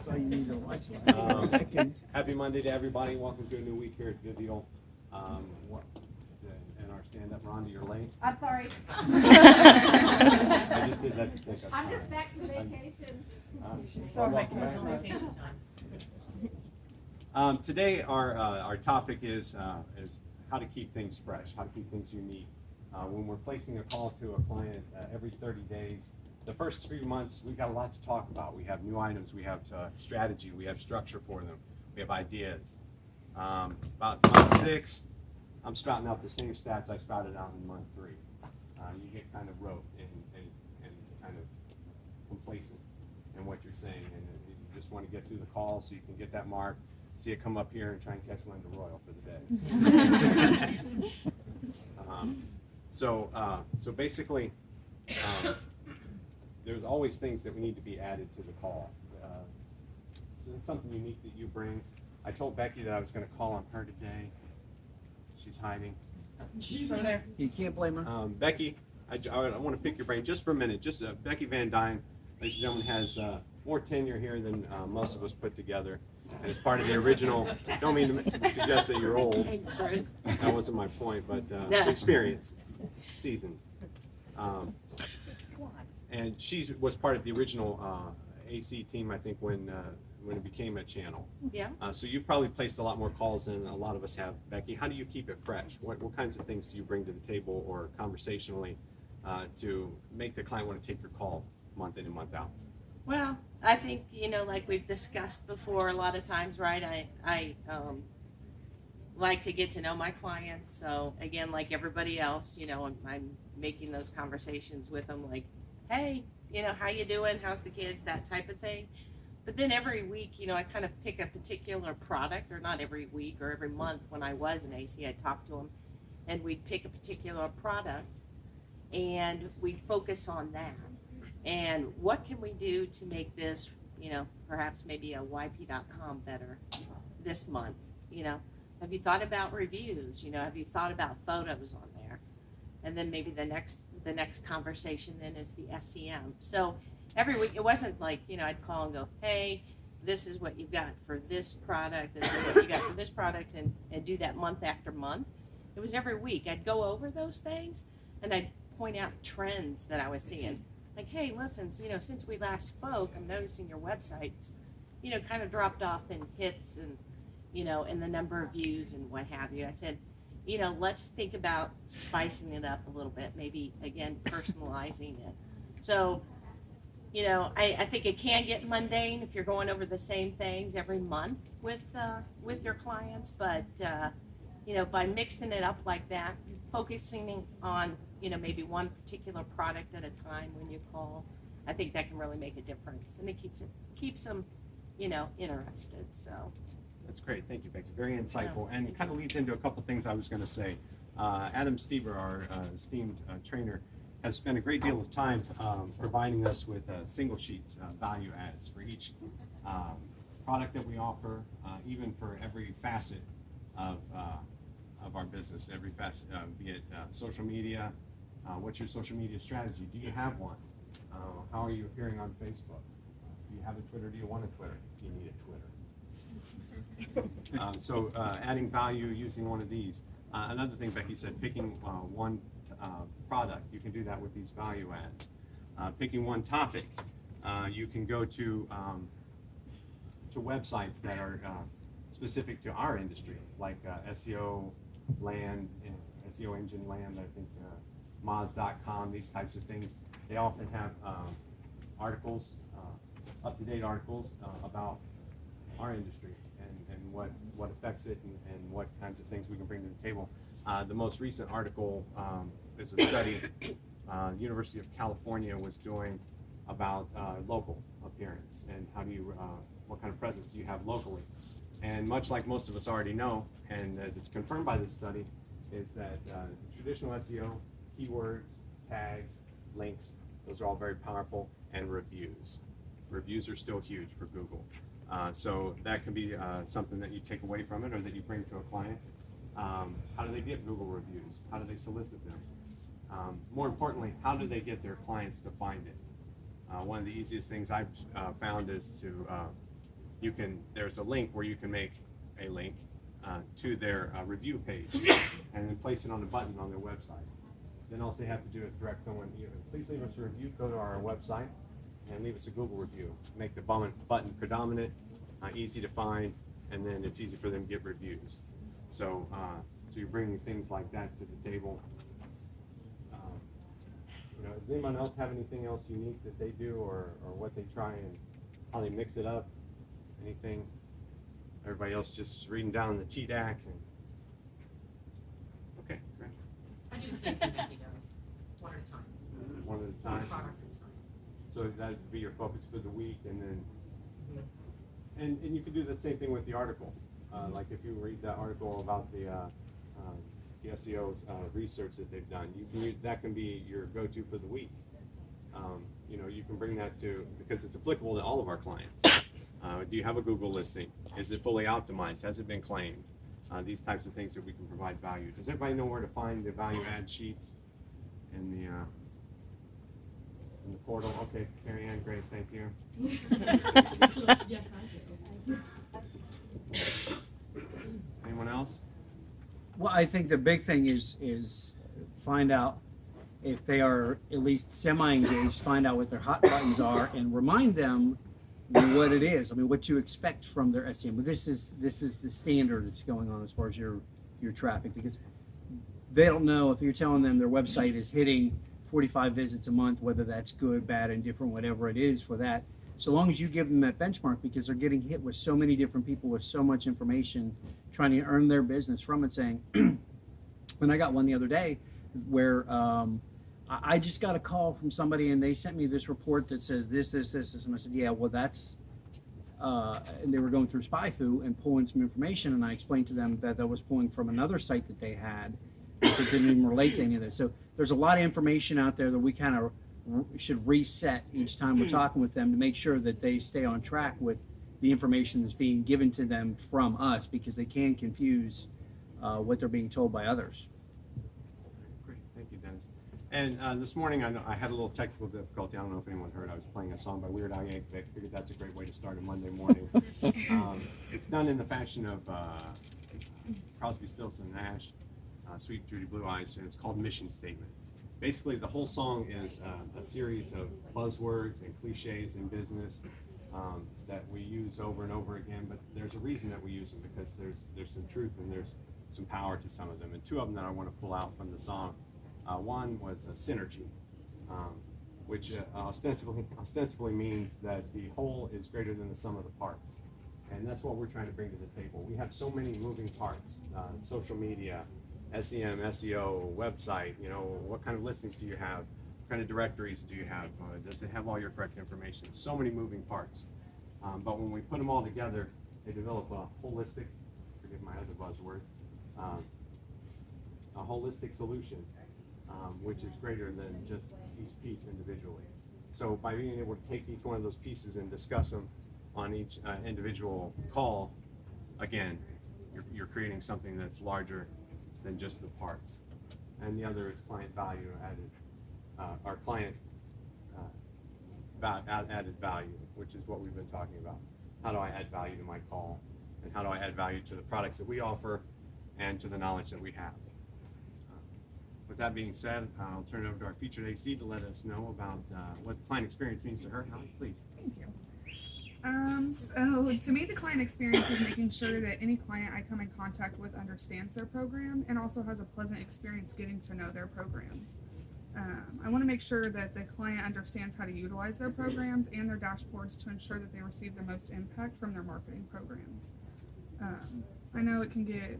That's all you need to watch. Happy Monday to everybody. Welcome to a new week here at Vivial. And our stand-up, Rhonda, you're late. I'm sorry. I just did that to think I'm just back from vacation. She's still making us Vacation time. Today, our topic is how to keep things fresh, how to keep things unique. When we're placing a call to a client every 30 days, the first 3 months, we've got a lot to talk about. We have new items, we have strategy, we have structure for them, we have ideas. About month 6, I'm spouting out the same stats I spouted out in month 3. You get kind of rote and kind of complacent in what you're saying, and you just want to get through the call so you can get that mark, see it come up here and try and catch Linda Royal for the day. So basically, there's always things that we need to be added to the call. So it's something unique that you bring. I told Becky that I was going to call on her today. She's hiding. She's over there. You can't blame her. Becky, I want to pick your brain just for a minute. Becky Van Dyne, ladies and gentlemen, has more tenure here than most of us put together. And it's part of the original. Don't mean to suggest that you're old. Thanks, Bruce. That wasn't my point, but No. experience, seasoned. And she was part of the original AC team, I think, when it became a channel. Yeah. So you've probably placed a lot more calls than a lot of us have. Becky, how do you keep it fresh? What kinds of things do you bring to the table or conversationally to make the client want to take your call month in and month out? Well, I think, like we've discussed before a lot of times, right? I like to get to know my clients. So again, like everybody else, I'm making those conversations with them like, hey, how you doing? How's the kids? That type of thing. But then every week, I kind of pick a particular product, or not every week or every month. When I was in AC, I'd talk to them and we'd pick a particular product and we'd focus on that. And what can we do to make this, perhaps maybe a YP.com better this month? Have you thought about reviews? Have you thought about photos on there? And then maybe the next conversation then is the SEM. So every week, it wasn't like, I'd call and go, hey, this is what you've got for this product, this is what you got for this product, and do that month after month. It was every week. I'd go over those things and I'd point out trends that I was seeing. Like, hey, listen, since we last spoke, I'm noticing your website's, kind of dropped off in hits and, in the number of views and what have you. I said, let's think about spicing it up a little bit, maybe, again, personalizing it. So, I think it can get mundane if you're going over the same things every month with your clients, but, by mixing it up like that, focusing on, maybe one particular product at a time when you call, I think that can really make a difference, and it keeps them, interested. So That's great. Thank you, Becky. Very insightful, and it kind of leads into a couple things I was going to say. Adam Stever, our esteemed trainer, has spent a great deal of time providing us with single sheets, value adds for each product that we offer, even for every facet of our business, every facet, be it social media. What's your social media strategy? Do you have one? How are you appearing on Facebook? Do you have a Twitter? Do you want a Twitter? Do you need a Twitter? So adding value using one of these. Another thing Becky said, picking one product. You can do that with these value adds. Picking one topic. You can go to websites that are specific to our industry, like SEO Land, SEO Engine Land, I think Moz.com, these types of things. They often have articles, up-to-date articles about our industry and what affects it and what kinds of things we can bring to the table. The most recent article is a study University of California was doing about local appearance and how do you, what kind of presence do you have locally. And much like most of us already know, and it's confirmed by this study, is that traditional SEO, keywords, tags, links, those are all very powerful, and reviews. Reviews are still huge for Google. So that can be something that you take away from it or that you bring to a client. How do they get Google reviews? How do they solicit them? More importantly, how do they get their clients to find it? One of the easiest things I've found is to there's a link where you can make a link to their review page and then place it on a button on their website. Then all they have to do is direct someone, please leave us a review, go to our website and leave us a Google review. Make the button predominant, easy to find, and then it's easy for them to get reviews. So, so you're bringing things like that to the table. Does anyone else have anything else unique that they do, or what they try and how they mix it up? Anything? Everybody else just reading down the TDAC and okay, great. I do the same thing that he does, one at a time. One at a time. Product at a time. So that'd be your focus for the week, and then and you can do the same thing with the article. Like if you read that article about the SEO research that they've done, that can be your go-to for the week. You can bring that to, because it's applicable to all of our clients. Do you have a Google listing? Is it fully optimized? Has it been claimed? These types of things that we can provide value. Does everybody know where to find the value add sheets in the portal? Okay, Carrie Ann, great, thank you. Yes, I do. Anyone else? Well, I think the big thing is find out if they are at least semi-engaged, find out what their hot buttons are, and remind them what it is. I mean, what you expect from their SEM. But this is the standard that's going on as far as your traffic, because they don't know if you're telling them their website is hitting 45 visits a month, whether that's good, bad, indifferent, whatever it is for that. So long as you give them that benchmark, because they're getting hit with so many different people with so much information, trying to earn their business from it, saying, and I got one the other day where I just got a call from somebody and they sent me this report that says this, and I said, yeah, well that's, and they were going through SpyFu and pulling some information, and I explained to them that was pulling from another site that they had that didn't even relate to any of this. So there's a lot of information out there that we kind of should reset each time we're talking with them to make sure that they stay on track with the information that's being given to them from us, because they can confuse what they're being told by others. Great, thank you, Dennis. And this morning I had a little technical difficulty. I don't know if anyone heard. I was playing a song by Weird Al Yankovic. I figured that's a great way to start a Monday morning. It's done in the fashion of Crosby, Stills and Nash, Sweet Judy Blue Eyes, and it's called Mission Statement. Basically, the whole song is a series of buzzwords and cliches in business that we use over and over again, but there's a reason that we use them, because there's some truth and there's some power to some of them. And two of them that I want to pull out from the song. One was synergy, which ostensibly means that the whole is greater than the sum of the parts. And that's what we're trying to bring to the table. We have so many moving parts, social media, SEM, SEO, website, what kind of listings do you have? What kind of directories do you have? Does it have all your correct information? So many moving parts. But when we put them all together, they develop a holistic, forgive my other buzzword, a holistic solution, which is greater than just each piece individually. So by being able to take each one of those pieces and discuss them on each individual call, again, you're creating something that's larger than just the parts. And the other is client value added, our client added value, which is what we've been talking about. How do I add value to my call? And how do I add value to the products that we offer and to the knowledge that we have? With that being said, I'll turn it over to our featured AC to let us know about what client experience means to her. Holly, please. Thank you. So to me, the client experience is making sure that any client I come in contact with understands their program and also has a pleasant experience getting to know their programs. I want to make sure that the client understands how to utilize their programs and their dashboards to ensure that they receive the most impact from their marketing programs. I know it can get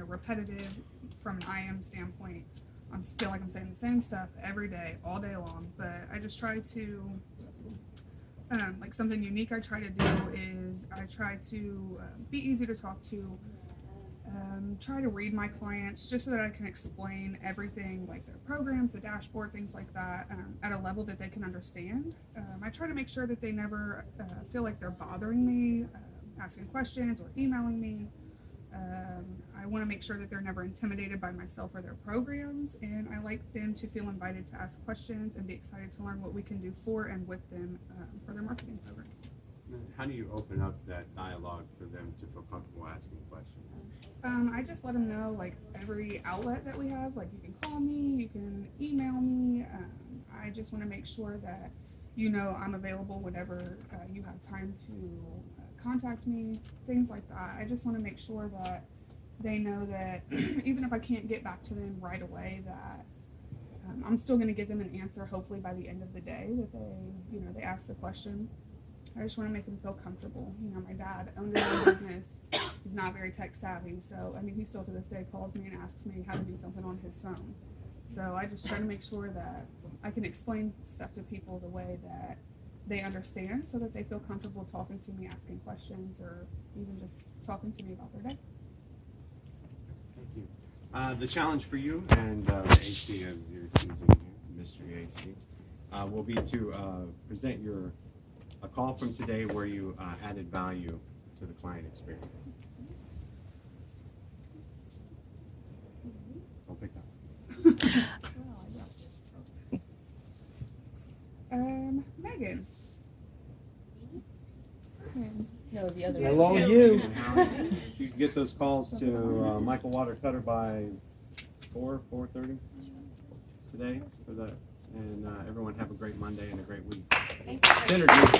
repetitive from an IM standpoint. I feel like I'm saying the same stuff every day, all day long, but I just try to like something unique I try to do is I try to be easy to talk to, try to read my clients just so that I can explain everything, like their programs, the dashboard, things like that, at a level that they can understand. I try to make sure that they never feel like they're bothering me, asking questions or emailing me. I want to make sure that they're never intimidated by myself or their programs, and I like them to feel invited to ask questions and be excited to learn what we can do for and with them for their marketing programs. How do you open up that dialogue for them to feel comfortable asking questions? I just let them know like every outlet that we have. Like you can call me, you can email me. I just want to make sure that you know I'm available whenever you have time to contact me. Things like that. I just want to make sure that they know that even if I can't get back to them right away, that I'm still going to give them an answer. Hopefully by the end of the day that they ask the question. I just want to make them feel comfortable. You know, my dad owned his own business. He's not very tech savvy, so I mean, he still to this day calls me and asks me how to do something on his phone. So I just try to make sure that I can explain stuff to people the way that they understand, so that they feel comfortable talking to me, asking questions, or even just talking to me about their day. Thank you. The challenge for you and the AC of your choosing here, Mystery AC, will be to present a call from today where you added value to the client experience. Don't pick that. Megan. No, the other Hello, one. you. And how you can get those calls to Michael Watercutter by 4:30 today for that. And everyone have a great Monday and a great week. Synergy.